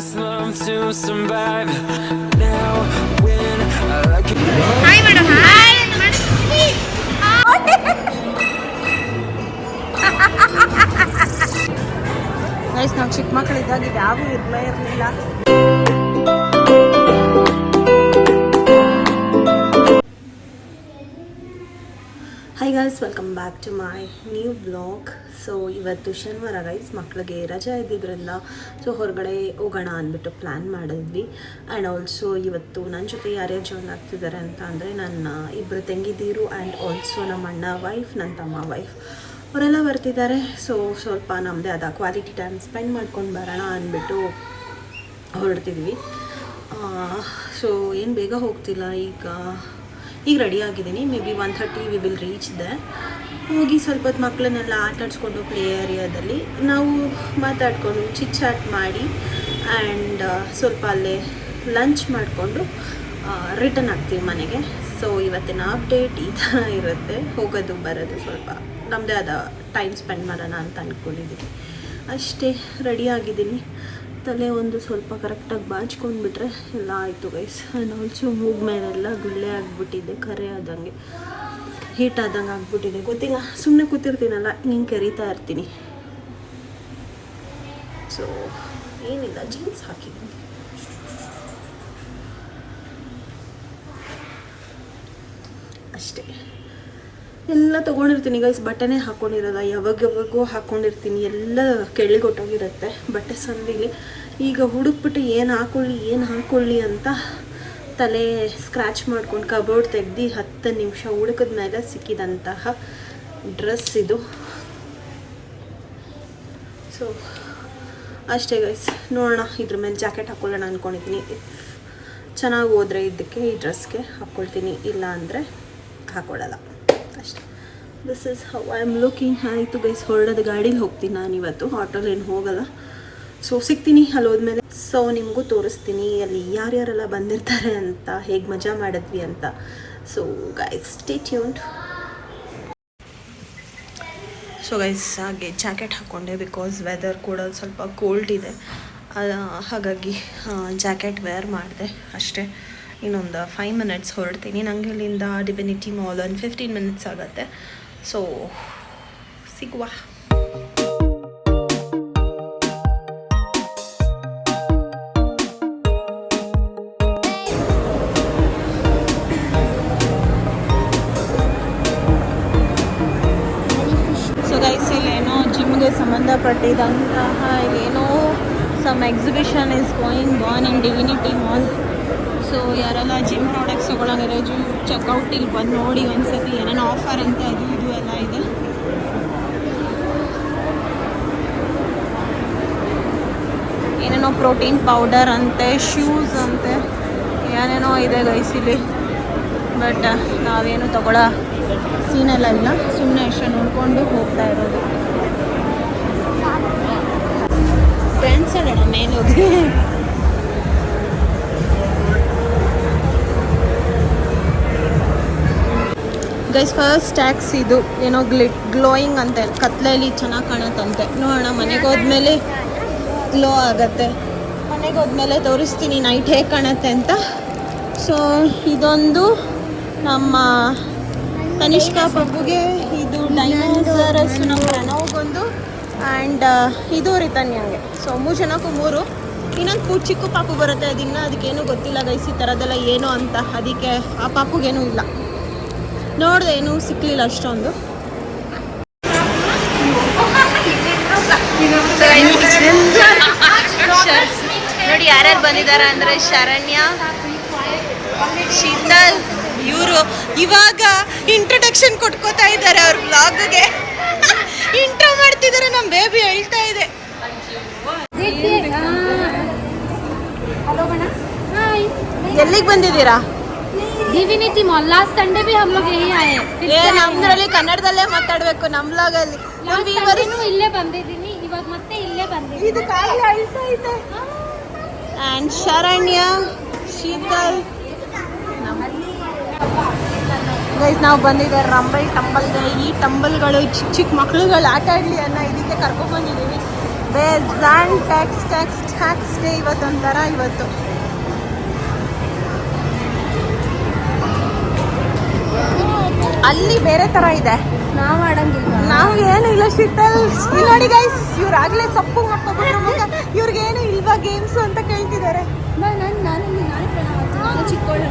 slum to survive. Now when I can. Hi madam. Hi. Guys ನಾವು ಚಿಕ್ಕ ಮಕ್ಕಳಿದ್ದಾಗ ಇದು ಯಾವೂ ಇರಲಿಲ್ಲ. Hi guys, welcome back to my new blog. So ಇವತ್ತು ಶನಿವಾರ ಗೈಸ್, ಮಕ್ಕಳಿಗೆ ರಜೆ ಇದ್ದಿದ್ದರಿಂದ ಸೊ ಹೊರಗಡೆ ಹೋಗೋಣ ಅಂದ್ಬಿಟ್ಟು ಪ್ಲ್ಯಾನ್ ಮಾಡಿದ್ವಿ. ಆ್ಯಂಡ್ ಆಲ್ಸೋ ಇವತ್ತು ನನ್ನ ಜೊತೆ ಯಾರ್ಯಾರು ಜಾಯ್ನ್ ಆಗ್ತಿದ್ದಾರೆ ಅಂತ ಅಂದರೆ ನನ್ನ ಇಬ್ಬರು ತಂಗಿದೀರು ಆ್ಯಂಡ್ ಆಲ್ಸೋ ನಮ್ಮ ಅಣ್ಣ ವೈಫ್, ನನ್ನ ತಮ್ಮ ವೈಫ್ ಅವರೆಲ್ಲ ಬರ್ತಿದ್ದಾರೆ. ಸೊ ಸ್ವಲ್ಪ ನಮ್ಮದೇ ಆದ ಕ್ವಾಲಿಟಿ ಟೈಮ್ ಸ್ಪೆಂಡ್ ಮಾಡ್ಕೊಂಡು ಬರೋಣ ಅಂದ್ಬಿಟ್ಟು ಹೊರಡ್ತಿದ್ವಿ. ಸೊ ಏನು ಬೇಗ ಹೋಗ್ತಿಲ್ಲ, ಈಗ ರೆಡಿ ಆಗಿದ್ದೀನಿ. Maybe 1:30 we will reach there. ಹೋಗಿ ಸ್ವಲ್ಪ ಹೊತ್ತು ಮಕ್ಕಳನ್ನೆಲ್ಲ ಆಟಾಡಿಸ್ಕೊಂಡು ಪ್ಲೇ ಏರಿಯಾದಲ್ಲಿ ನಾವು ಮಾತಾಡಿಕೊಂಡು ಚಿಟ್ ಚಾಟ್ ಮಾಡಿ ಆ್ಯಂಡ್ ಸ್ವಲ್ಪ ಅಲ್ಲೇ ಲಂಚ್ ಮಾಡಿಕೊಂಡು ರಿಟರ್ನ್ ಆಗ್ತೀವಿ ಮನೆಗೆ. ಸೊ ಇವತ್ತಿನ ಅಪ್ಡೇಟ್ ಈ ಥರ ಇರುತ್ತೆ, ಹೋಗೋದು ಬರೋದು, ಸ್ವಲ್ಪ ನಮ್ಮದೇ ಆದ ಟೈಮ್ ಸ್ಪೆಂಡ್ ಮಾಡೋಣ ಅಂತ ಅಂದ್ಕೊಂಡಿದ್ದೀನಿ. ಅಷ್ಟೇ, ರೆಡಿ ಆಗಿದ್ದೀನಿ. ತಲೆ ಒಂದು ಸ್ವಲ್ಪ ಕರೆಕ್ಟಾಗಿ ಬಾಚ್ಕೊಂಡ್ಬಿಟ್ರೆ ಎಲ್ಲ ಆಯಿತು ಗೈಸ್. ಆ್ಯಂಡ್ ಆಲ್ಸೋ ಮೂಗ್ ಮೇಲೆಲ್ಲ ಗುಳ್ಳೆ ಆಗಿಬಿಟ್ಟಿದೆ, ಕರೆ ಆದಂಗೆ, ಹೀಟ್ ಆದಂಗೆ ಆಗಿಬಿಟ್ಟಿದೆ. ಗೊತ್ತಿಲ್ಲ, ಸುಮ್ಮನೆ ಕೂತಿರ್ತೀನಲ್ಲ, ಹಿಂಗೆ ಕರೀತಾ ಇರ್ತೀನಿ. ಸೊ ಏನಿಲ್ಲ, ಜೀನ್ಸ್ ಹಾಕಿದ್ದೀನಿ ಅಷ್ಟೇ. ಎಲ್ಲ ತೊಗೊಂಡಿರ್ತೀನಿ ಗೈಸ್, ಬಟ್ಟೆನೇ ಹಾಕ್ಕೊಂಡಿರೋಲ್ಲ, ಯಾವಾಗೋ ಹಾಕ್ಕೊಂಡಿರ್ತೀನಿ, ಎಲ್ಲ ಕೆಳಗೊಟ್ಟೋಗಿರುತ್ತೆ ಬಟ್ಟೆ ಸಂದಿಲಿ. ಈಗ ಹುಡುಕ್ಬಿಟ್ಟು ಏನು ಹಾಕ್ಕೊಳ್ಳಿ ಅಂತ ತಲೆ ಸ್ಕ್ರ್ಯಾಚ್ ಮಾಡ್ಕೊಂಡು ಕಬೋರ್ಡ್ ತೆಗ್ದು 10 ನಿಮಿಷ ಹುಡುಕಿದ ಮೇಲೆ ಸಿಕ್ಕಿದಂತಹ ಡ್ರೆಸ್ ಇದು. ಸೊ ಅಷ್ಟೇ ಗೈಸ್, ನೋಡೋಣ, ಇದ್ರ ಮೇಲೆ ಜಾಕೆಟ್ ಹಾಕ್ಕೊಳ್ಳೋಣ ಅಂದ್ಕೊಂಡಿದ್ದೀನಿ. ಚೆನ್ನಾಗಿ ಹೋದರೆ ಇದಕ್ಕೆ ಈ ಡ್ರೆಸ್ಗೆ ಹಾಕ್ಕೊಳ್ತೀನಿ, ಇಲ್ಲ ಅಂದರೆ ಹಾಕ್ಕೊಳ್ಳಲ್ಲ ಅಷ್ಟೇ. This is how I am looking. ಆಯಿತು ಗೈಸ್, ಹೊರಡೋದು ಗಾಡೀಲಿ ಹೋಗ್ತೀನಿ ನಾನು ಇವತ್ತು, ಆಟೋಲ್ಲಿ ಏನು ಹೋಗಲ್ಲ. ಸೊ ಸಿಗ್ತೀನಿ ಅಲ್ಲಿ ಹೋದ್ಮೇಲೆ. ಸೊ ನಿಮಗೂ ತೋರಿಸ್ತೀನಿ ಅಲ್ಲಿ ಯಾರ್ಯಾರೆಲ್ಲ ಬಂದಿರ್ತಾರೆ ಅಂತ, ಹೇಗೆ ಮಜಾ ಮಾಡಿದ್ವಿ ಅಂತ. So guys stay tuned. So guys ಹಾಗೆ ಜಾಕೆಟ್ ಹಾಕ್ಕೊಂಡೆ, ಬಿಕಾಸ್ ವೆದರ್ ಕೂಡ ಸ್ವಲ್ಪ ಕೋಲ್ಡ್ ಇದೆ, ಹಾಗಾಗಿ ಜಾಕೆಟ್ ವೇರ್ ಮಾಡಿದೆ ಅಷ್ಟೇ. ಇನ್ನೊಂದು 5 ಮಿನಿಟ್ಸ್ ಹೊರಡ್ತೀನಿ. ನನಗೆ ಇಲ್ಲಿಂದ ಡಿವಿನಿಟಿ ಮಾಲ್ ಒಂದು 15 ಮಿನಿಟ್ಸ್ ಆಗುತ್ತೆ. ಸೊ ಸಿಗುವ. ಸೊ ಗೈಸ್, ಇಲ್ಲೇನೋ ಜಿಮ್ಗೆ ಸಂಬಂಧಪಟ್ಟಿದ್ದಂತಹ ಇಲ್ಲೇನೋ some exhibition is going on in Divinity mall. So ಯಾರೆಲ್ಲ ಜಿಮ್ ಪ್ರಾಡಕ್ಟ್ಸ್ ತೊಗೊಳಂಗಿದ್ರೆ ಚೆಕ್ಔಟ್ ಇಲ್ಲಿ ಬಂದು ನೋಡಿ ಒಂದ್ಸತಿ, ಏನೇನೋ ಆಫರ್ ಅಂತ ಅದು ಇದು ಎಲ್ಲ ಇದೆ. ಏನೇನೋ ಪ್ರೋಟೀನ್ ಪೌಡರ್ ಅಂತೆ, ಶೂಸ್ ಅಂತೆ, ಏನೇನೋ ಇದೆ ಗೈಸ್ ಇಲ್ಲಿ. ಬಟ್ ನಾವೇನು ತೊಗೊಳ್ಳೋ ಸೀನೆಲ್ಲ ಇಲ್ಲ, ಸುಮ್ಮನೆ ಅಷ್ಟೇ ನೋಡಿಕೊಂಡು ಹೋಗ್ತಾ ಇರೋದು. ಫ್ರೆಂಡ್ಸ್ ಅಲ್ಲ ಮೇಲೆ ಹೋಗಿ ಗೈಸ್. ಫಸ್ಟ್ ಟ್ಯಾಕ್ಸ್ ಇದು ಏನೋ ಗ್ಲೋಯಿಂಗ್ ಅಂತೆ, ಕತ್ಲೆಯಲ್ಲಿ ಚೆನ್ನಾಗಿ ಕಾಣುತ್ತಂತೆ. ನೋಡೋಣ, ಮನೆಗೆ ಹೋದ್ಮೇಲೆ ಗ್ಲೋ ಆಗತ್ತೆ. ಮನೆಗೆ ಹೋದ್ಮೇಲೆ ತೋರಿಸ್ತೀನಿ ನೈಟ್ ಹೇಗೆ ಕಾಣುತ್ತೆ ಅಂತ. ಸೊ ಇದೊಂದು ನಮ್ಮ ತನಿಷ್ಕಾ ಪಪ್ಪುಗೆ, ಇದು ಡೈನೋಸರಸ್ ನಮ್ಮ ಪ್ರಣವ್ಗೊಂದು, ಆ್ಯಂಡ್ ಇದು ರಿತನ್ಯಂಗೆ. ಸೊ 3 ಜನಕ್ಕೂ 3. ಇನ್ನೊಂದು ಚಿಕ್ಕ ಪಾಪು ಬರುತ್ತೆ, ಅದಕ್ಕೇನು ಗೊತ್ತಿಲ್ಲ ಗೈಸ್ ಈ ಥರದ್ದೆಲ್ಲ ಏನು ಅಂತ, ಅದಕ್ಕೆ ಆ ಪಾಪುಗೇನೂ ಇಲ್ಲ. ನೋಡಿದೆ, ಏನೂ ಸಿಕ್ಕಲಿಲ್ಲ ಅಷ್ಟೊಂದು. ನೋಡಿ ಯಾರ್ಯಾರು ಬಂದಿದ್ದಾರೆ ಅಂದರೆ ಶರಣ್ಯ, ಶೀತಲ್, ಇವರು ಇವಾಗ ಇಂಟ್ರೊಡಕ್ಷನ್ ಕೊಟ್ಕೋತಾ ಇದ್ದಾರೆ ಅವ್ರ ಬ್ಲಾಗ್ಗೆ. ಇಂಟ್ರೋ ಮಾಡ್ತಿದ್ದಾರೆ, ನಮ್ಮ ಬೇಬಿ ಹೇಳ್ತಾ ಇದೆ. ಎಲ್ಲಿಗೆ ಬಂದಿದ್ದೀರಾ? Divinity mall. लास्ट संडे भी हम लोग यही आए हैं। ನಮ್ಮದ್ರಲ್ಲಿ ಕನ್ನಡದಲ್ಲೇ ಮಾತಾಡಬೇಕು ನಮ್ಮ ವ್ಲಾಗಲ್ಲಿ. ಇಲ್ಲೇ ಬಂದಿದ್ದೀನಿ, ಇವಾಗ ಮತ್ತೆ ಇಲ್ಲೇ ಬಂದಿದ್ದೀನಿ. ಇದು ಕಾಯಿ ಅಳ್ತಾ ಇದೆ. ಆ್ಯಂಡ್ ಶರಣ್ಯ, ಶೀತಲ್, ಗೈಸ್ ನಾವು ಬಂದಿದ್ದಾರೆ ಟಂಬಲ್ಗೆ. ಈ ಟಂಬಲ್ಗಳು ಚಿಕ್ಕ ಚಿಕ್ಕ ಮಕ್ಳುಗಳು ಆಟ ಆಡಲಿ ಅನ್ನೋ ಇದಕ್ಕೆ ಕರ್ಕೊಂಡ್ಬಂದಿದ್ದೀವಿ. ಬೇಜಾನ್ ಟ್ಯಾಕ್ಸ್ ಟ್ಯಾಕ್ಸ್ ಟ್ಯಾಕ್ಸ್ ಡೇ ಇವತ್ತೊಂಥರ ಇವತ್ತು. ಅಲ್ಲಿ ಬೇರೆ ತರ ಇದೆ, ನಾವು ಆಡಂಗಿಲ್ಲ. ನಾವು ಏನು ಇಲ್ಲ ಶೀತಲ್. ನೋಡಿ ಗೈಸ್, ಇವ್ರು ಆಗ್ಲೇ ಸೊಪ್ಪು ಮಾಡ್ಕೊಬಿಟ್ರು ಮಗ. ಇವ್ರಿಗೇನು ಇಲ್ವಾ ಗೇಮ್ಸ್ ಅಂತ ಕೇಳ್ತಿದ್ದಾರೆ. ನಾನು ಚಿಕ್ಕವಳು.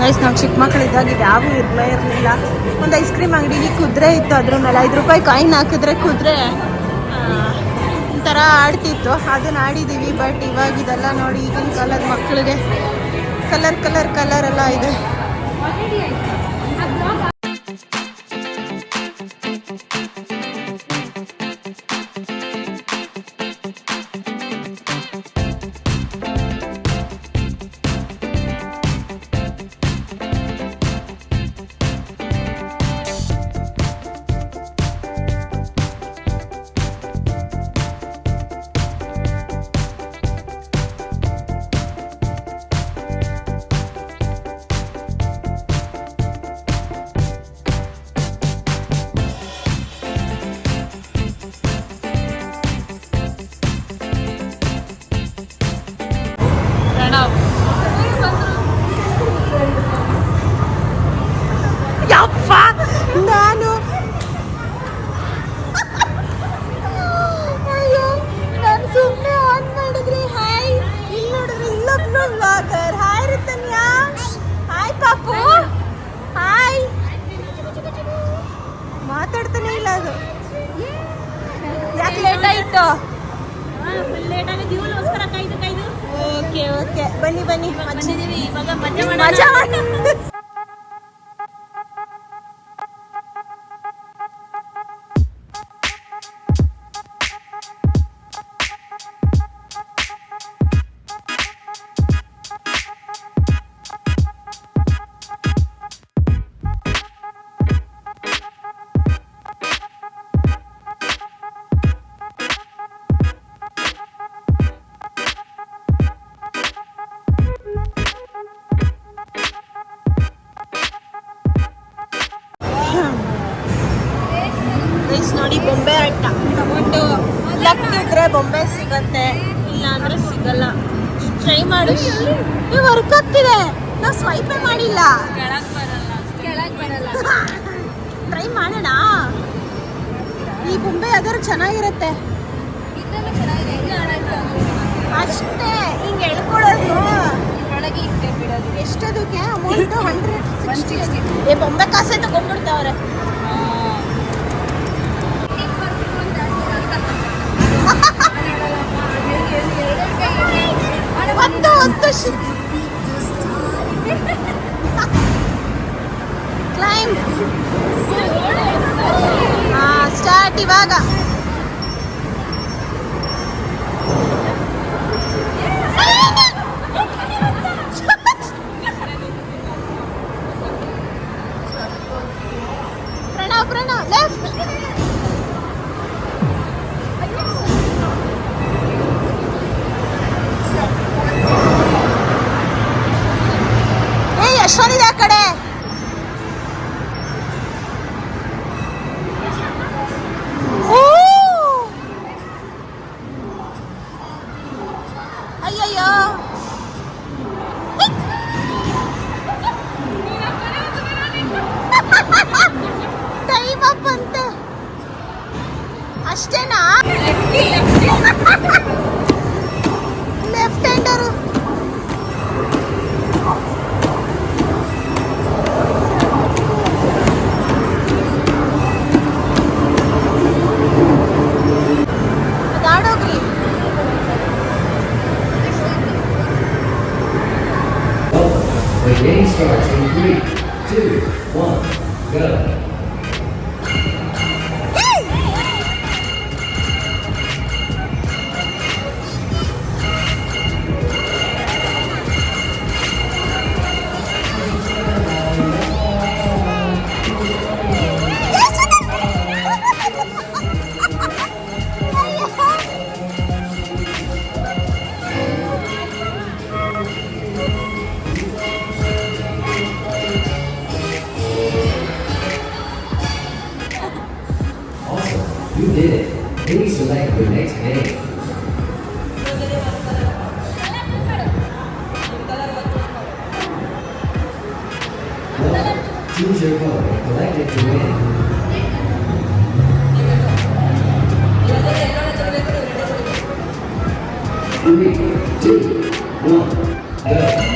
ಗೈಸ್, ನಾವು ಚಿಕ್ಕ ಮಕ್ಕಳಿದ್ದಾಗ ಇದು ಯಾವೂ ಇರಲಿಲ್ಲ. ಒಂದು ಐಸ್ ಕ್ರೀಮ್ ಅಂಗಡಿಲಿ ಕುದುರೆ ಇತ್ತು, ಅದ್ರ ಮೇಲೆ 5 ರೂಪಾಯಿ ಕಾಯಿನ್ ಹಾಕಿದ್ರೆ ಕುದುರೆ ಒಂಥರ ಆಡ್ತಿತ್ತು, ಅದನ್ನ ಆಡಿದ್ದೀವಿ. ಬಟ್ ಇವಾಗ ಇದೆಲ್ಲ ನೋಡಿ, ಈಗಿನ ಕಾಲದ ಮಕ್ಕಳಿಗೆ ಕಲರ್ ಎಲ್ಲ ಇದೆ. ನಾನು ಸುಮ್ಮನೆ ಆನ್ ಮಾಡಿದ್ರಿ. ಹಾಯ್, ಇಲ್ಲಿ ನೋಡಿದ್ರಿ, ಇಲ್ಲೊಬ್ನು ವ್ಲಾಗರ್. ಹಾಯ್ ರಿತನ್ಯ, ಹಾಯ್ ಪಾಪು, ಹಾಯ್. ಮಾತಾಡ್ತಾನೆ ಇಲ್ಲ ಅದು. ಯಾಕೆ ಲೇಟ್ ಆಯ್ತು? ಓಕೆ, ಬನ್ನಿ ಮಜಾ ಮಾಡಿ. ನೋಡಿ, ಬೊಂಬೆ ಆಟ ತಗೊಂಡು ಲಕ್ ಇದ್ರೆ ಬೊಂಬೆ ಸಿಗತ್ತೆ, ಇಲ್ಲ ಅಂದ್ರೆ ಸಿಗಲ್ಲ. ಟ್ರೈ ಮಾಡಿ. ವರ್ಕ್ ಆಗ್ತಿದೆ, ನಾವು ಸ್ವೈಪೇ ಮಾಡಿಲ್ಲ. ಟ್ರೈ ಮಾಡೋಣ. ಈ ಬೊಂಬೆ ಯಾವ್ದಾದ್ರು ಚೆನ್ನಾಗಿರುತ್ತೆ ಅಷ್ಟೇ. ಹಿಂಗೆ ಎಳ್ಕೊಳ್ಳೋದು. ಎಷ್ಟದಕ್ಕೆ ಅಮೌಂಟು? 160. ಏ, ಬೊಂಬೆ ಕಾಸೆ ತಗೊಂಡ್ಬಿಡ್ತಾವ್ರೆ. ಕ್ಲೈಂಬ್ ಸ್ಟಾರ್ಟ್ ಇವಾಗ. ಪ್ರಣವ್ ಲೆಫ್ಟ್. ಎಷ್ಟೊಂದಿದೆ ಆ ಕಡೆ. ಅಯ್ಯಯ್ಯೋ, ಟೈಮ್ ಅಪ್ ಅಂತೆ. ಅಷ್ಟೇನಾ? Left ಹ್ಯಾಂಡರು. The game starts in 3, 2, 1, go. You did it. Please select your next game. Well, choose your color and collect it to win. Three, two, one, go.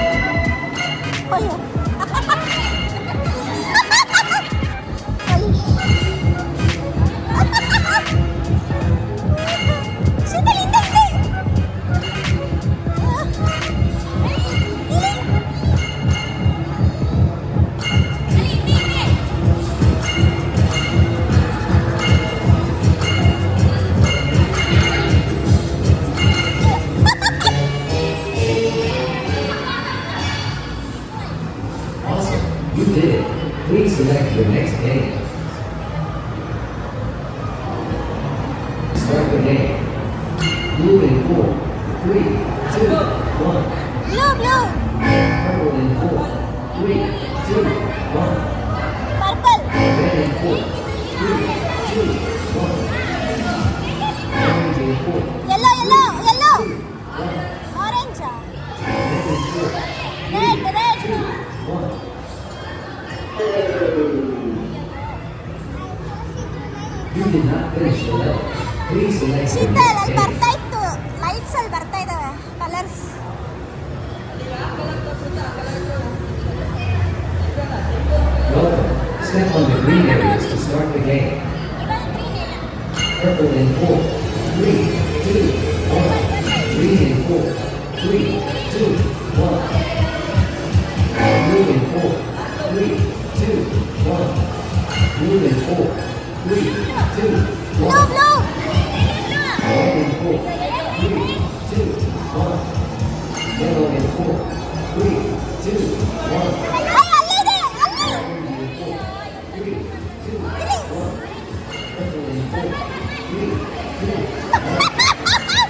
Awesome. You did it. Please select your next game. Start the game. Blue in 4, 3, 2, 1. Blue, blue. Purple in 4, 3, 2, 1. Purple. Red in 4, 3, 2, 1. Orange in 4, Yellow, yellow, yellow. 2, 1. Orange. Red in 4, Red, red. 1. You did not finish the level. Please select your Sheetal next ಅಲ್ಲಿ game. ಬರ್ತಾ ಇತ್ತು lights ಅಲ್ಲಿ ಬರ್ತಾ ಇದಾವೆ colours Welcome. Step on the green areas to start the game. Purple in 4, 3, 2, 1. Green in 4, 3, 2, 1. Blue in 4, 3, 2, 1. Blue in 4, 3, 2, 1. Blue blue Red in 4, 3, 2, 1. Yellow in 4, 3, 2, 1. ಅಲ್ಲಿದೆ ಅಲ್ಲಿ Purple in 4, 3, 2, 1.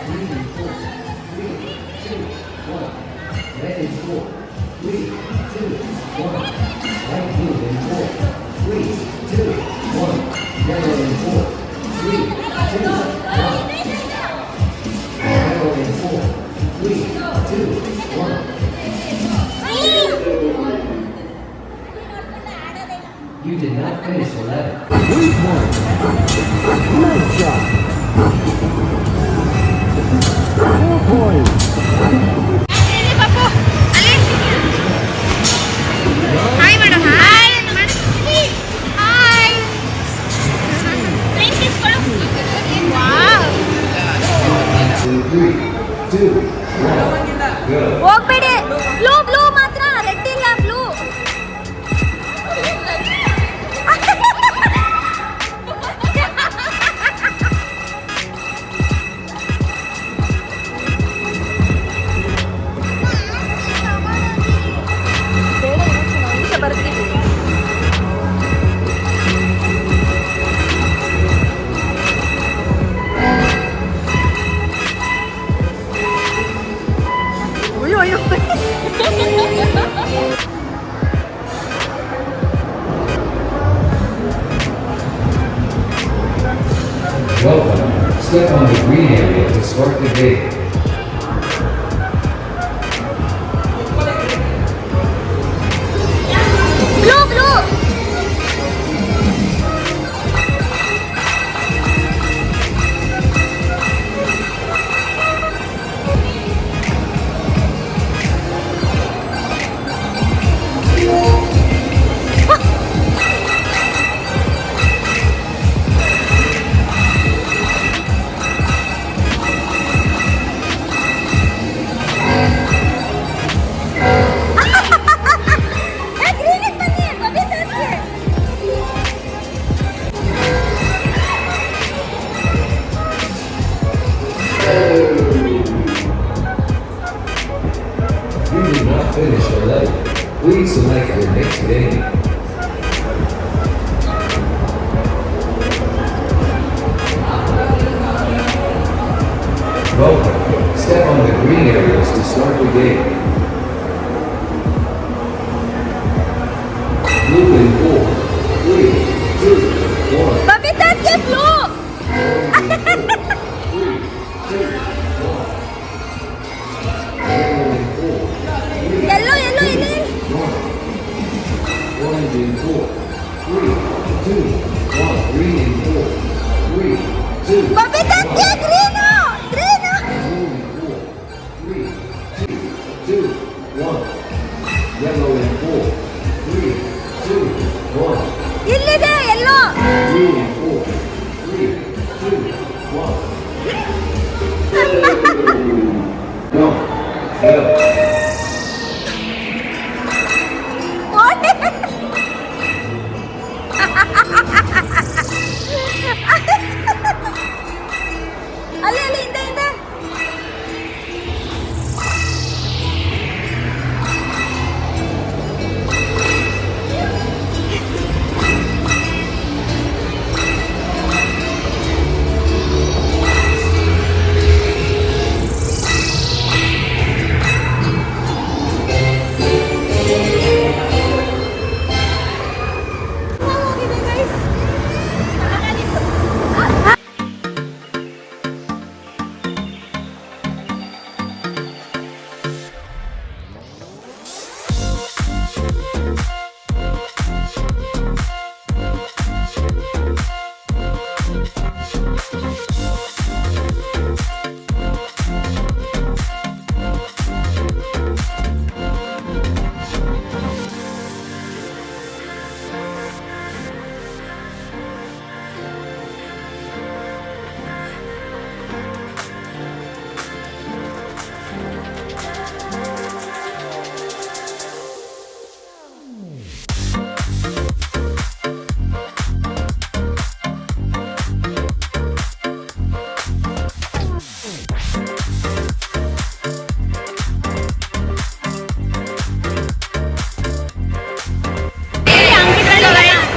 Green in 4, 3, 2, 1. Red in 4, 3, 2, 1. Light blue in 4, 3, 2, 1. Yellow in 4, 3, 2, 1. Yellow in 4, 3, 2, 1. You did not finish the level. Hi madam hi hi wow 3, 2, 1, go. ಹೋಗ್ಬೇಡಿ blue blue ಮಾತ್ರ red ಇಲ್ಲ blue ಬರ್ತೀನಿ ಅಯ್ಯೋ ಅಯ್ಯೋ Welcome. Step on the green area to start the game. Blue blue You did not finish the level. Please select your next game. Welcome. Step on the green areas to start the game. Blue in 4, 3, 2, 1. ಬಬಿತಾಗೆ blue Babita green green Green 4, 3, 2, 1. Yellow in 4, 3, 2, 1. ಇಲ್ಲಿದೆ ಎಲ್ಲೋ Green in 4, 3, 2, 1. Go. Go. ಓಡಿ. ಅಲ್ಲಿ ಅಲ್ಲಿ ಹಿಂದೆ ಹಿಂದೆ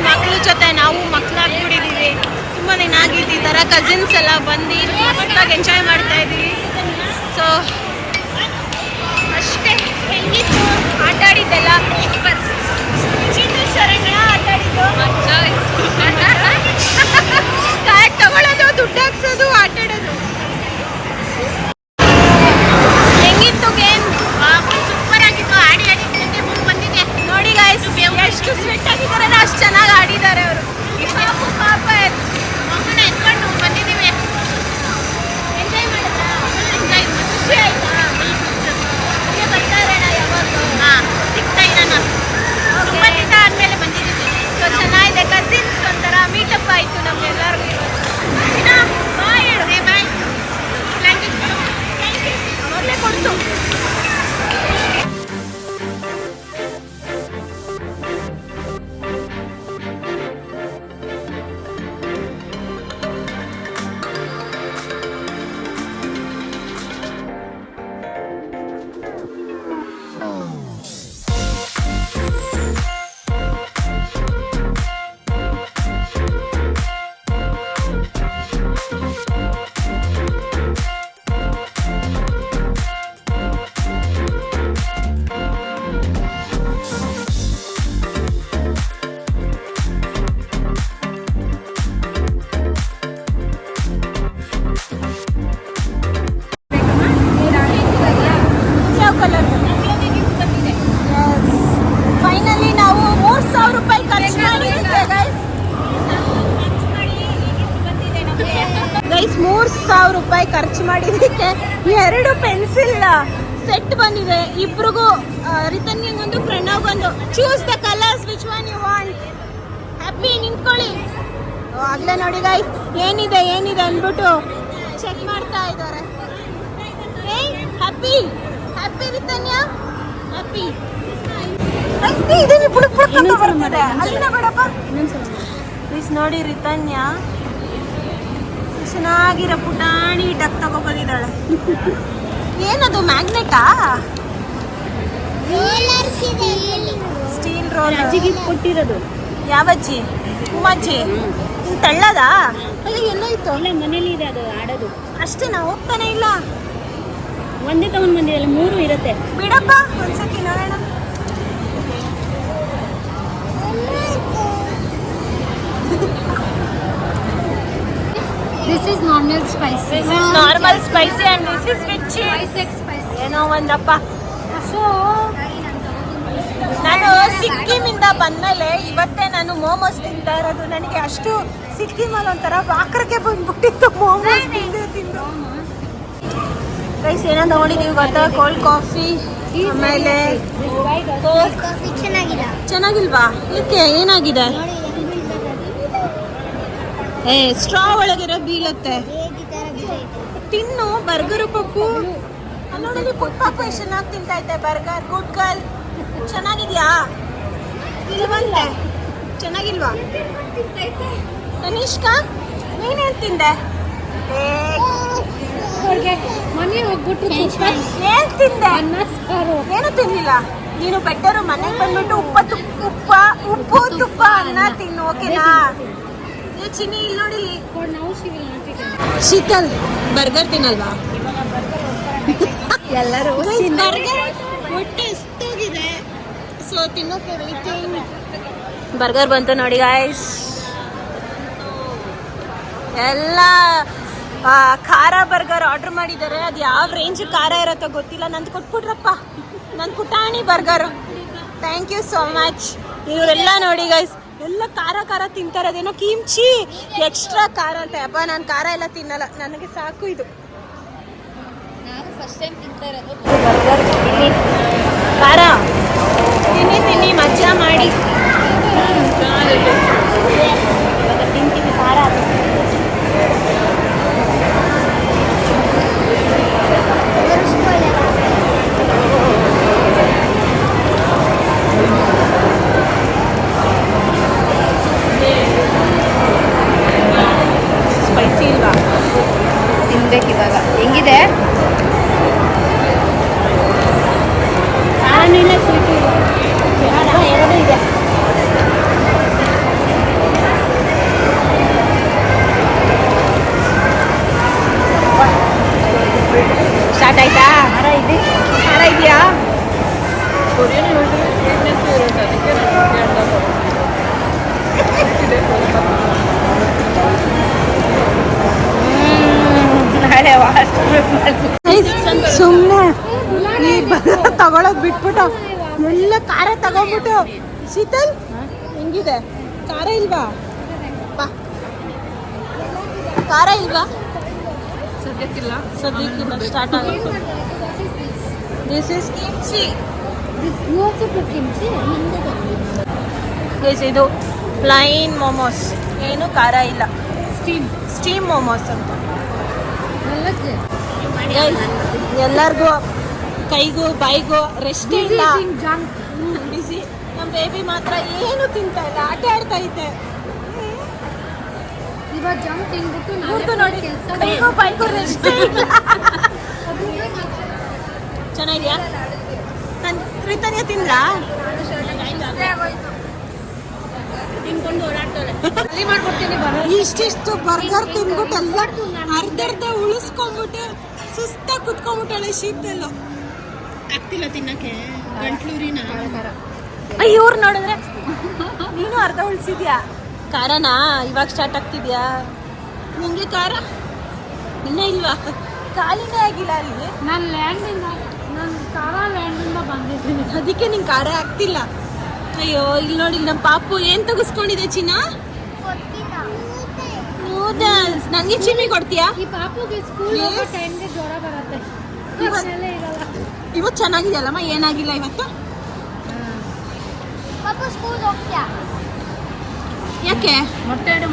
ಮಕ್ಳ ಜೊತೆ ನಾವು ಮಕ್ಕಳಾಗ್ಬಿಟ್ಟಿದ್ದೀವಿ. ತುಂಬ ದಿನ ಆಗಿದ್ದು ಈ ಥರ ಕಸಿನ್ಸ್ ಎಲ್ಲ ಬಂದು ಮಸ್ತಾಗಿ ಎಂಜಾಯ್ ಮಾಡ್ತಾ ಇದ್ದೀವಿ. ಸೊ ಅಷ್ಟೇ. ಹೆಂಗಿತ್ತು ಆಟ ಆಡಿದ್ದೆಲ್ಲ? ಶರಣ್ಯ ಆಟ ಆಡಿದ್ದು ಕಾರ್ಡ್ ತಗೊಳ್ಳೋದು, ದುಡ್ಡು ಹಾಕ್ಸೋದು, ಆಟ ಆಡೋದು. ಹೆಂಗಿತ್ತು ಗೇಮ್? ಸೂಪರ್ ಆಗಿತ್ತು. ಆಡಿ ಆಡಿ ಮುಂದೆ ಬಂದಿದೆ ನೋಡಿ ಗಾಯ್ಸ್, ಎಷ್ಟು ಸ್ವೆಟ್ ಆಗಿದ್ದಾರೆ, ಅಷ್ಟು ಚೆನ್ನಾಗಿ ಆಡಿದ್ದಾರೆ ಅವರು. ಪಾಪ ಮಗನ ಎತ್ಕೊಂಡು ಬಂದಿದ್ದೀವಿ. ಎಂಜಾಯ್ ಮಾಡಿದ್ರಾ? ಎಂಜಾಯ್ ಖುಷಿ ಆಯ್ತಾ? ಹೀಗೆ ಬರ್ತಾ ಇರೋಣ ಯಾವಾಗಲೂ. ಸಿಗ್ತಾ ಇರೋಣ. ತುಂಬ ದಿವಸ ಆದಮೇಲೆ ಬಂದಿದ್ದೀವಿ. ಸೊ ಚೆನ್ನಾಗಿದೆ. ಕಸಿನ್ಸ್ ಒಂಥರ ಮೀಟಪ್ ಆಯಿತು ನಮ್ಮೆಲ್ಲರಿಗೂ. ಬಾಯ್ ಹೇಳು. ಬಾಯ್. ಮೊದಲೇ ಕೊಡ್ತು. ಫೈನಲಿ ನಾವು 3,000 ರೂಪಾಯಿ ಖರ್ಚು ಮಾಡಿದ್ದೇವೆ ಗೈಸ್. 3,000 ರೂಪಾಯಿ ಖರ್ಚು ಮಾಡಿದ್ದಕ್ಕೆ 2 ಪೆನ್ಸಿಲ್ ಸೆಟ್ ಬಂದಿದೆ ಇಬ್ರಿಗೂ. ರಿತನ್ಯಂಗೊಂದು, ಪ್ರಣವ್ಗೊಂದು. Choose the colours which one you want. Happy ನಿಂತ್ಕೊಳ್ಳಿ. ಆಗ್ಲೇ ನೋಡಿ ಗೈಸ್ ಏನಿದೆ ಅಂದ್ಬಿಟ್ಟು ಚೆಕ್ ಮಾಡ್ತಾ ಇದ್ದಾರೆ. Happy happy Ritanya happy. ನೋಡಿ ರಿತನ್ಯ ಚೆನ್ನಾಗಿರೋ ಪುಟಾಣಿ ಡಕ್ ತಗೊಬಂದಿದ್ದಾಳೆ. ಏನದು ಮ್ಯಾಗ್ನೆಟಾ? ಸ್ಟೀಲ್ ರೋಲರ್ ಕೊಟ್ಟಿರೋದು ಯಾವಜ್ಜಿ? ಉಮ್ಮಜ್ಜಿ ತಳ್ಳದ? ಅಯ್ಯೋ ಎಲ್ಲೋಯ್ತು? ಇಲ್ಲ ಮನೇಲಿ ಇದೆ ಅದು ಆಡೋದು. ಅಷ್ಟೇ ನಾವು ಹೋಗ್ತಾನೆ ಇಲ್ಲ. ಒಂದೇ ತಗೊಂಡ್ ಬಂದಿರಲ್ಲ, 3 ಇರುತ್ತೆ. ಬಿಡಪ್ಪ ಒಂದ್ಸತಿ ನೋಡೋಣ. This is normal spicy. This is normal spicy and this is with cheese. ಏನೋ ಒಂದಪ್ಪ. ನಾನು ಸಿಕ್ಕಿಮಿಂದ ಬಂದಮೇಲೆ ಇವತ್ತೇ ನಾನು ಮೋಮೋಸ್ ತಿಂತಾ ಇರೋದು. ನನಗೆ ಅಷ್ಟು ಸಿಕ್ಕಿಮಲ್ಲಿ ಒಂಥರ ವಾಕರಕ್ಕೆ ಬಂದ್ಬಿಟ್ಟಿತ್ತು ಗೈಸ್ ಏನೋ ತಗೊಂಡಿದ್ದೀವಿ ಗೊತ್ತಾ, ಕೋಲ್ಡ್ ಕಾಫಿ, ಆಮೇಲೆ ಕೋಕ್. ಕಾಫಿ ಚೆನ್ನಾಗಿಲ್ಲ. ಚೆನ್ನಾಗಿಲ್ವಾ? ಯಾಕೆ, ಏನಾಗಿದೆ? ಸ್ಟ್ರಾ ಒಳಗಿರೋ ಬೀಳತ್ತೆ. ತಿನ್ನು ಬರ್ಗರು ಪಪ್ಪು. ನೋಡಿ ಪಪ್ಪು ಎಷ್ಟು ಚೆನ್ನಾಗಿ ತಿಂತಾ ಇದ್ದೆ ಬರ್ಗರ್. Good girl. ಚೆನ್ನಾಗಿದ್ಯಾ? ಇಲ್ವಂತೆ. ಚೆನ್ನಾಗಿಲ್ವಾ? ತನಿಷ್ಕಾ ನೀನೇನು ತಿಂದೆ? ಮನೆ ಹೋಗ್ಬಿಟ್ಟು ಏನ್ ತಿಂದೆ? ಅನ್ನ ಸಾರು. ಏನು ತಿನ್ಲಿಲ್ಲ ನೀನು. ಬೆಟ್ಟರು ಮನೆಗೆ ಬಂದ್ಬಿಟ್ಟು ಉಪ್ಪು ತುಪ್ಪ ಅನ್ನ ತಿನ್ನು, ಓಕೆನಾ? ಚಿನ್ನಿ ಇಲ್ಲಿ ನೋಡಿ. ನಾವು ಶೀತಲ್ ಬರ್ಗರ್ ತಿನ್ನಲ್ವಾ? ಎಲ್ಲರೂ ಬರ್ಗರ್ ಹೊಟ್ಟೆ ಎಷ್ಟೋಗಿದೆ. ಸೊ ತಿನ್ನೋಕೆ ಬರ್ಗರ್ ಬಂತು ನೋಡಿ ಗಾಯ್ಸ್. ಎಲ್ಲ ಖಾರ ಬರ್ಗರ್ ಆರ್ಡರ್ ಮಾಡಿದ್ದಾರೆ. ಅದು ಯಾವ ರೇಂಜ್ ಖಾರ ಇರುತ್ತೋ ಗೊತ್ತಿಲ್ಲ. ನಂದು ಕೊಟ್ಬಿಟ್ರಪ್ಪ, ನನ್ನ ಪುಟಾಣಿ burger. Thank you so much. ಇವರೆಲ್ಲ ನೋಡಿ ಗೈಸ್, ಎಲ್ಲ ಖಾರ ಖಾರ ತಿಂತಾರೆ. ಅದೇನೋ ಕಿಮ್ಚಿ ಎಕ್ಸ್ಟ್ರಾ ಖಾರ ಅಂತ. ಅಪ್ಪ ನಾನು ಖಾರ ಎಲ್ಲ ತಿನ್ನಲ್ಲ, ನನಗೆ ಸಾಕು ಇದು. ನಾನು ಫಸ್ಟ್ ಟೈಮ್ ತಿಂತಾ ಇರೋದು ಬರ್ಗರ್ ಖಾರ ತಿನ್ನಿ ಮಜಾ ಮಾಡಿ. ತಿಂತೀನಿ ಖಾರ. ಸ್ಪೈಸಿ ಇಲ್ವಾ? ತಿನ್ಬೇಕಿವಾಗ. ಹೆಂಗಿದೆ? ಆಮೇಲೆ ಸ್ವೀಟು ಎರಡು ಇದೆ. ಸ್ಟಾರ್ಟ್ ಆಯ್ತಾ? ಖಾರ ಇದೆಯಾ? ಸುಮ್ಮನೆ ತಗೊಳೋದು ಬಿಟ್ಬಿಟ್ಟು ಎಲ್ಲ ಖಾರ ತಗೊಂಡ್ಬಿಟ್ಟು. ಶೀತಲ್ ಹೆಂಗಿದೆ? ಖಾರ ಇಲ್ವಾ? ಬಾ, ಖಾರ ಇಲ್ವಾ? ಸದ್ಯಕ್ಕಿಲ್ಲ. ಸ್ಟಾರ್ಟ್ ಆಗುತ್ತೆ. This is kimchi. ಇದು ಪ್ಲೈನ್ ಮೊಮೋಸ್, ಏನು ಖಾರ ಇಲ್ಲ. ಸ್ಟೀಮ್ ಮೊಮೋಸ್ ಅಂತ. ಎಲ್ಲರಿಗೂ ಕೈಗೂ ಬಾಯಿಗೂ ರೆಸ್ಟ್ ಇಲ್ಲ. ಬಿಸಿ. ನಮ್ಮ ಬೇಬಿ ಮಾತ್ರ ಏನು ತಿಂತಾ ಇಲ್ಲ, ಆಟ ಆಡ್ತಾ ಐತೆ. ಇವಾಗ ಜಂಕ್ ತಿನ್ಬಿಟ್ಟು ಕೂತು ನೋಡಿ, ಕೈಗೂ ಬಾಯಿಗೂ ರೆಸ್ಟ್ ಇಲ್ಲ. ಚೆನ್ನಾಗಿದ್ಯಾ? ಪ್ರೀತನ್ಯ ತಿಂದ್ರಾ? ತಿನ್ಕೊಂಡು ಓಡಾಡ್ತಾಳೆ. ಇಷ್ಟಿಷ್ಟು ಬರ್ಗರ್ ತಿನ್ಬಿಟ್ಟು ಎಲ್ಲ ಅರ್ಧ ಉಳಿಸ್ಕೊಂಡ್ಬಿಟ್ಟು ಸುಸ್ತಾಗಿ ಕುತ್ಕೊಂಡ್ಬಿಟ್ಟಾಳೆ. ಶೀತಲ್ಲು ಆಗ್ತಿಲ್ಲ ತಿನ್ನಕ್ಕೆ, ಗಂಟ್ಲೂರಿನ. ಇವ್ರು ನೋಡಿದ್ರೆ ನೀನು ಅರ್ಧ ಉಳಿಸಿದ್ಯಾ. ಖಾರನಾ ಇವಾಗ ಸ್ಟಾರ್ಟ್ ಆಗ್ತಿದ್ಯಾ ನಿಂಗೆ? ಖಾರ ಇನ್ನೂ ಇಲ್ವಾ? ಖಾಲಿನೇ ಆಗಿಲ್ಲ ಅಲ್ಲಿ. ನಾನು ಖಾರ ಲ್ಯಾಂಡಿಂದ ಬಂದಿದ್ದೀನಿ, ಅದಕ್ಕೆ ನಿಂಗೆ ಖಾರ ಆಗ್ತಿಲ್ಲ. ಅಯ್ಯೋ ಇಲ್ಲಿ ನೋಡಿ, ನಮ್ಮ ಪಾಪು ಏನ್ ತೆಗಿಸ್ಕೊಂಡಿದೆ ಚಿನ್ನ? ನೂಡಲ್ಸ್. ನಂಗೆ ಚಿಮ್ಮಿ ಕೊಡ್ತೀಯಾ? ಈ ಪಾಪುಗೆ ಸ್ಕೂಲ್ ಹೋಗೋ ಟೈಮ್ಗೆ ಜ್ವರ ಬರುತ್ತೆ. ಇವತ್ತು ಚೆನ್ನಾಗಿದೆಯಲ್ಲಮ್ಮ, ಏನಾಗಿಲ್ಲ ಇವತ್ತು. ಪಾಪ ಸ್ಕೂಲ್ ಹೋಗ್ತೀಯಾ? ಯಾಕೆ? ಮೊಟ್ಟೆ ಇಡು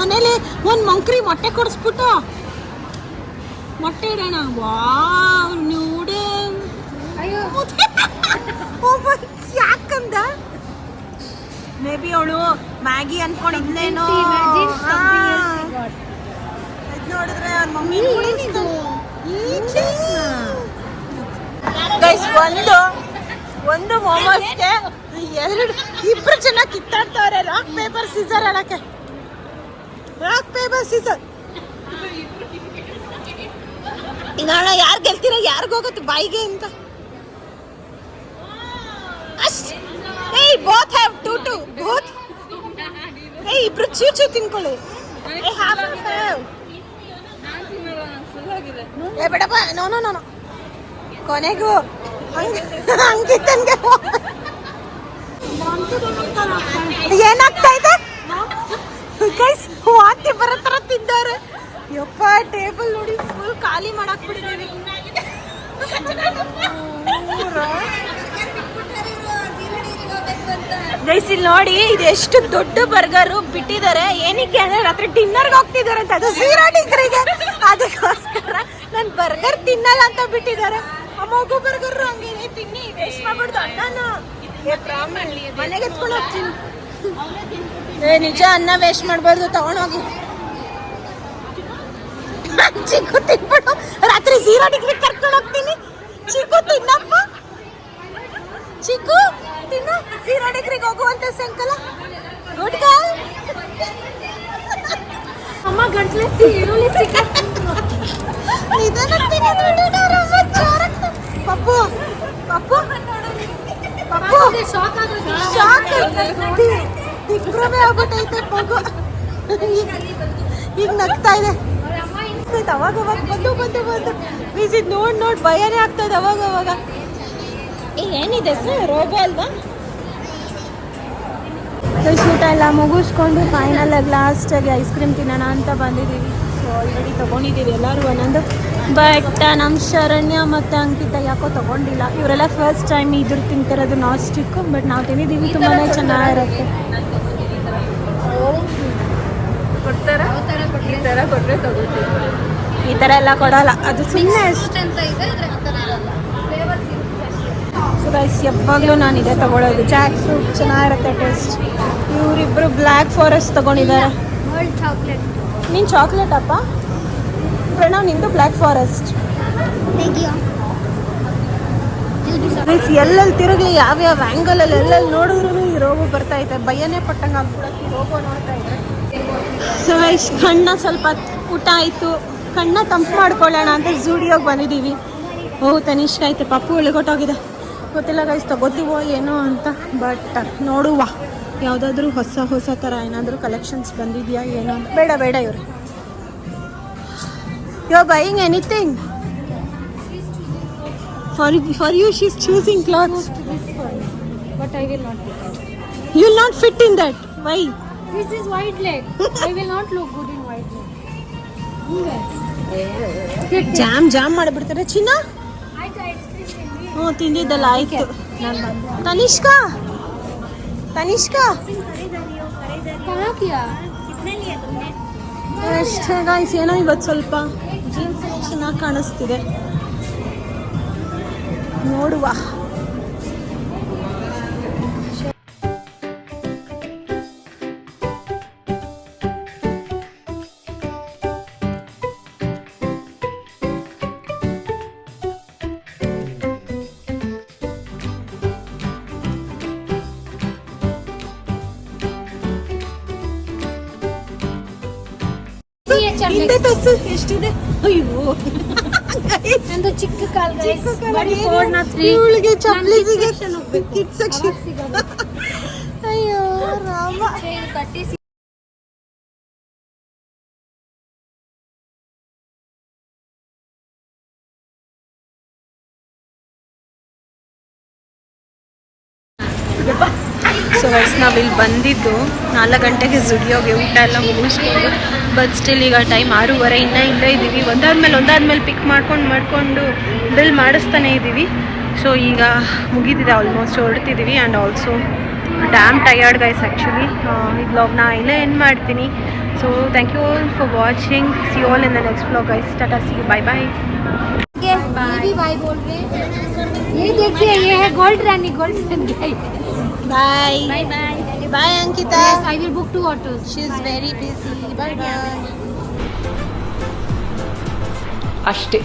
ಮನೇಲಿ ಒಂದು ಮಂಕ್ರಿ ಮೊಟ್ಟೆ ಕೊಡಿಸ್ಬಿಟ್ಟು ಮೊಟ್ಟೆ ಇಡೋಣ. Wow noodle. ಅಯ್ಯೋ ಯಾಕಂದ? ಮೇ ಬಿ ಅವಳು ಮ್ಯಾಗಿ ಅನ್ಕೊಂಡಿದ್ನೇನೋ. ನೋಡಿದ್ರೆ ಮಮ್ಮಿ ಗೈಸ್, ಒಂದು ಮೊಮೋಸ್ಗೆ ಇಬ್ರು ಚೆನ್ನಾಗಿ ಕಿತ್ತಾಡ್ತವ್ರೆ. ರಾಕ್ ಪೇಪರ್ ಸೀಸರ್ ಆಡಕ್ಕೆ. Rock paper scissor. ಇದಾಣ ಯಾರು ಗೆಲ್ತೀರ, ಯಾರಿಗೋಗುತ್ತೆ ಬಾಯಿಗೆ ಅಂತ. both have two both. Hey, ಇಬ್ರು ಚೂಚು ತಿನ್ಕೊಳ್ಳಿ. half have. ಬೇಡಪ್ಪ, ನೋ ಕೊನೆಗೂ ಅಂಕಿತನ್ಗೆ ಏನಾಗ್ತಾ ಇದೆ ಗೈಸ್? ವಾಂತಿ ಬರೋ ಥರ ತಿಂದಾರೆ. ಯಪ್ಪ ಟೇಬಲ್ ನೋಡಿ ಫುಲ್ ಖಾಲಿ ಮಾಡಾಕ್ಬಿಟ್ಟಿದ್ದೀವಿ. ಗೈಸ್ ಇಲ್ಲಿ ನೋಡಿ ಇದು ಎಷ್ಟು ದೊಡ್ಡ ಬರ್ಗರು ಬಿಟ್ಟಿದ್ದಾರೆ. ಏನಕ್ಕೆ ಅಂದ್ರೆ ರಾತ್ರಿ ಡಿನ್ನರ್ಗೆ ಹೋಗ್ತಿದ್ದಾರೆ ಅಂತ, ಅದು 0 ಡಿಗ್ರಿಗೆ. ಅದಕ್ಕೋಸ್ಕರ ನಾನು ಬರ್ಗರ್ ತಿನ್ನಲ್ಲ ಅಂತ ಬಿಟ್ಟಿದ್ದಾರೆ. ಮಗು ಬರ್ಗರ್ ಹಂಗೆ ತಿನ್ನಿ, ವೇಸ್ಟ್ ಮಾಡ್ಬಿಡ್ದು ಅಣ್ಣನ ಮನೆಗೆ ಎತ್ಕೊಂಡು ಹೋಗ್ತೀನಿ. ನಿಜ ಅನ್ನ ವೇಸ್ಟ್ ಮಾಡ್ಬಾರ್ದು, ತಗೊಂಡೋಗಿ. ಚಿಕ್ಕು ತಿನ್ಬಿಡು, ರಾತ್ರಿ 0 ಡಿಗ್ರಿ ಕರ್ಕೊಂಡು ಹೋಗ್ತೀನಿ. ಚಿಕ್ಕು ತಿನ್ನಪ್ಪ, ಚಿಕ್ಕು ತಿನ್ನು. 0 ಡಿಗ್ರಿಗೆ ಹೋಗುವಂತ ಸಂಕಲ. Good girl. ಅಮ್ಮ ಗಂಟ್ಲೆ ಈರುಳ್ಳಿ ಪಪ್ಪು ಪಪ್ಪು ಪಪ್ಪು ಶಾಕ್ ಶಾಕ್ ದಿಗ್ಭ್ರಮೆ ಆಗ್ಬಿಟ್ಟೈತೆ ಮಗು. ಈಗ ನಗ್ತಾ ಇದೆ. ಅವಾಗ ಅವಾಗ ಬಂದು ವಿಸಿಟ್ ನೋಡ್ ಭಯನೇ ಆಗ್ತದೆ ಅವಾಗ ಅವಾಗ. ಏನಿದೆ ಸರ್, ರೋಬೋ ಅಲ್ವಾ? ಊಟ ಎಲ್ಲ ಮುಗಿಸ್ಕೊಂಡು ಫೈನಲ್ ಆಗಿ ಲಾಸ್ಟಾಗಿ ಐಸ್ ಕ್ರೀಮ್ ತಿನ್ನೋಣ ಅಂತ ಬಂದಿದ್ದೀವಿ. ಸೊ ಆಲ್ರೆಡಿ ತೊಗೊಂಡಿದ್ದೀವಿ ಎಲ್ಲರೂ ಒಂದೊಂದು. ಬಟ್ ನಮ್ಮ ಶರಣ್ಯ ಮತ್ತು ಅಂಕಿತ ಯಾಕೋ ತೊಗೊಂಡಿಲ್ಲ. ಇವರೆಲ್ಲ ಫಸ್ಟ್ ಟೈಮ್ ಇದ್ರ ತಿಂತಿರೋದು ನಾನ್ ಸ್ಟಿಕ್ಕು. ಬಟ್ ನಾವು ತಿಂದಿದ್ದೀವಿ, ತುಂಬಾ ಚೆನ್ನಾಗಿರುತ್ತೆ. ಈ ಥರ ಎಲ್ಲ ಕೊಡಲ್ಲ, ಅದು ಸುಮ್ಮನೆ ಅಷ್ಟೇ. ಸೊ ಗೈಸ್ ಯಾವಾಗಲೂ ನಾನು ಇದೇ ತೊಗೊಳ್ಳೋದು. ಜಾಕ್ ಫ್ರೂಟ್ ಚೆನ್ನಾಗಿರುತ್ತೆ ಟೇಸ್ಟ್. ಇವರಿಬ್ಬರು ಬ್ಲ್ಯಾಕ್ ಫಾರೆಸ್ಟ್ ತೊಗೊಂಡಿದ್ದಾರೆ. ನೀನು ಚಾಕ್ಲೇಟ್ ಅಪ್ಪ, ಪ್ರಣವ್ ನಿಂದು ಬ್ಲ್ಯಾಕ್ ಫಾರೆಸ್ಟ್. ಗೈಸ್ ಎಲ್ಲೆಲ್ಲಿ ತಿರುಗಲಿ, ಯಾವ್ಯಾವ ಆ್ಯಂಗಲಲ್ಲಿ ಎಲ್ಲೆಲ್ಲಿ ನೋಡಿದ್ರು ಈ ರೋಬೋ ಬರ್ತಾಯಿದೆ. ಭಯನೇ ಪಟ್ಟಂಗೆ ಆಗ್ಬಿಡಕ್ಕೆ ಈ ರೋಬೋ ನೋಡ್ತಾ ಇದ್ದೆ. ಸೊ ಗೈಸ್ ಕಣ್ಣ ಸ್ವಲ್ಪ ಊಟ ಆಯಿತು, ಕಣ್ಣ ತಂಪು ಮಾಡ್ಕೊಳ್ಳೋಣ ಅಂತ ಝೂಡಿಯೋಗೆ ಬಂದಿದ್ದೀವಿ. ತನಿಷ್ಕ ಐತೆ, ಪಪ್ಪು ಒಳಗೊಟ್ಟೋಗಿದೆ. ಗೊತ್ತಿಲ್ಲ ಗೈಸ್ ತಗೋತೀವೋ ಏನೋ ಅಂತ. ಬಟ್ ನೋಡುವ, ಯಾವುದಾದ್ರೂ ಹೊಸ ಥರ ಏನಾದರೂ ಕಲೆಕ್ಷನ್ಸ್ ಬಂದಿದೆಯಾ ಏನೋ ಅಂತ. ಬೇಡ ಇವರು. You are buying anything for you. She is choosing clothes. But I will not you will not fit in that. Why? This is white leg. I will not look good in white leg. Jam ಮಾಡಿಬಿಡ್ತಾರೆ ಚಿನ್ನ. ಹ್ಞೂ ತಿಂದಿದ್ದಲ್ಲ ಆಯಿತು. ತನಿಷ್ಕಾ कहाँ किया? ಅಷ್ಟೇ guys. ಏನೋ ಇವತ್ತು ಸ್ವಲ್ಪ ಜೀನ್ಸ್ ಚೆನ್ನಾಗಿ ಕಾಣಿಸ್ತಿದೆ, ನೋಡುವ. ಹಿಂದೆ ತೋರ್ಸು ಎಷ್ಟಿದೆ. ಅಯ್ಯೋ ನಂದು ಚಿಕ್ಕ ಕಾಲ್ ಇವಳಿಗೆ ಚಪ್ಪಲಿಗೆ ಕಿಡ್ ಸೆಕ್ಷನ್. ಅಯ್ಯೋ ರಾಮ. ಸೊ ಗೈಸ್ ನಾವಿಲ್ಲಿ ಬಂದಿದ್ದು 4 ಗಂಟೆಗೆ ಝುಡಿಯೋಗೆ ಊಟ ಎಲ್ಲ ಮುಗಿಸ್ಕೊಂಡು. ಬಟ್ ಸ್ಟಿಲ್ ಈಗ ಟೈಮ್ 6:30, ಇನ್ನೂ ಇಲ್ಲೇ ಇದ್ದೀವಿ. ಒಂದಾದ್ಮೇಲೆ ಪಿಕ್ ಮಾಡ್ಕೊಂಡು ಬಿಲ್ ಮಾಡಿಸ್ತಾನೆ ಇದ್ದೀವಿ. ಸೊ ಈಗ ಮುಗಿದಿದೆ, ಆಲ್ಮೋಸ್ಟ್ ಹೊರಡ್ತಿದ್ದೀವಿ. And also damn tired guys actually. ಈ ಬ್ಲಾಗ್ನ ಇಲ್ಲೇ ಎಂಡ್ ಮಾಡ್ತೀನಿ. So thank you all for watching. See you all in the next blog guys. Tata, see you, bye. ये भी बाय बोल रहे हैं. ये देखिए, ये है गोल्ड रानी. Bye bye Ankita. Yes, I will book 2 autos. She is very busy. Bye. ಅಷ್ಟೇ.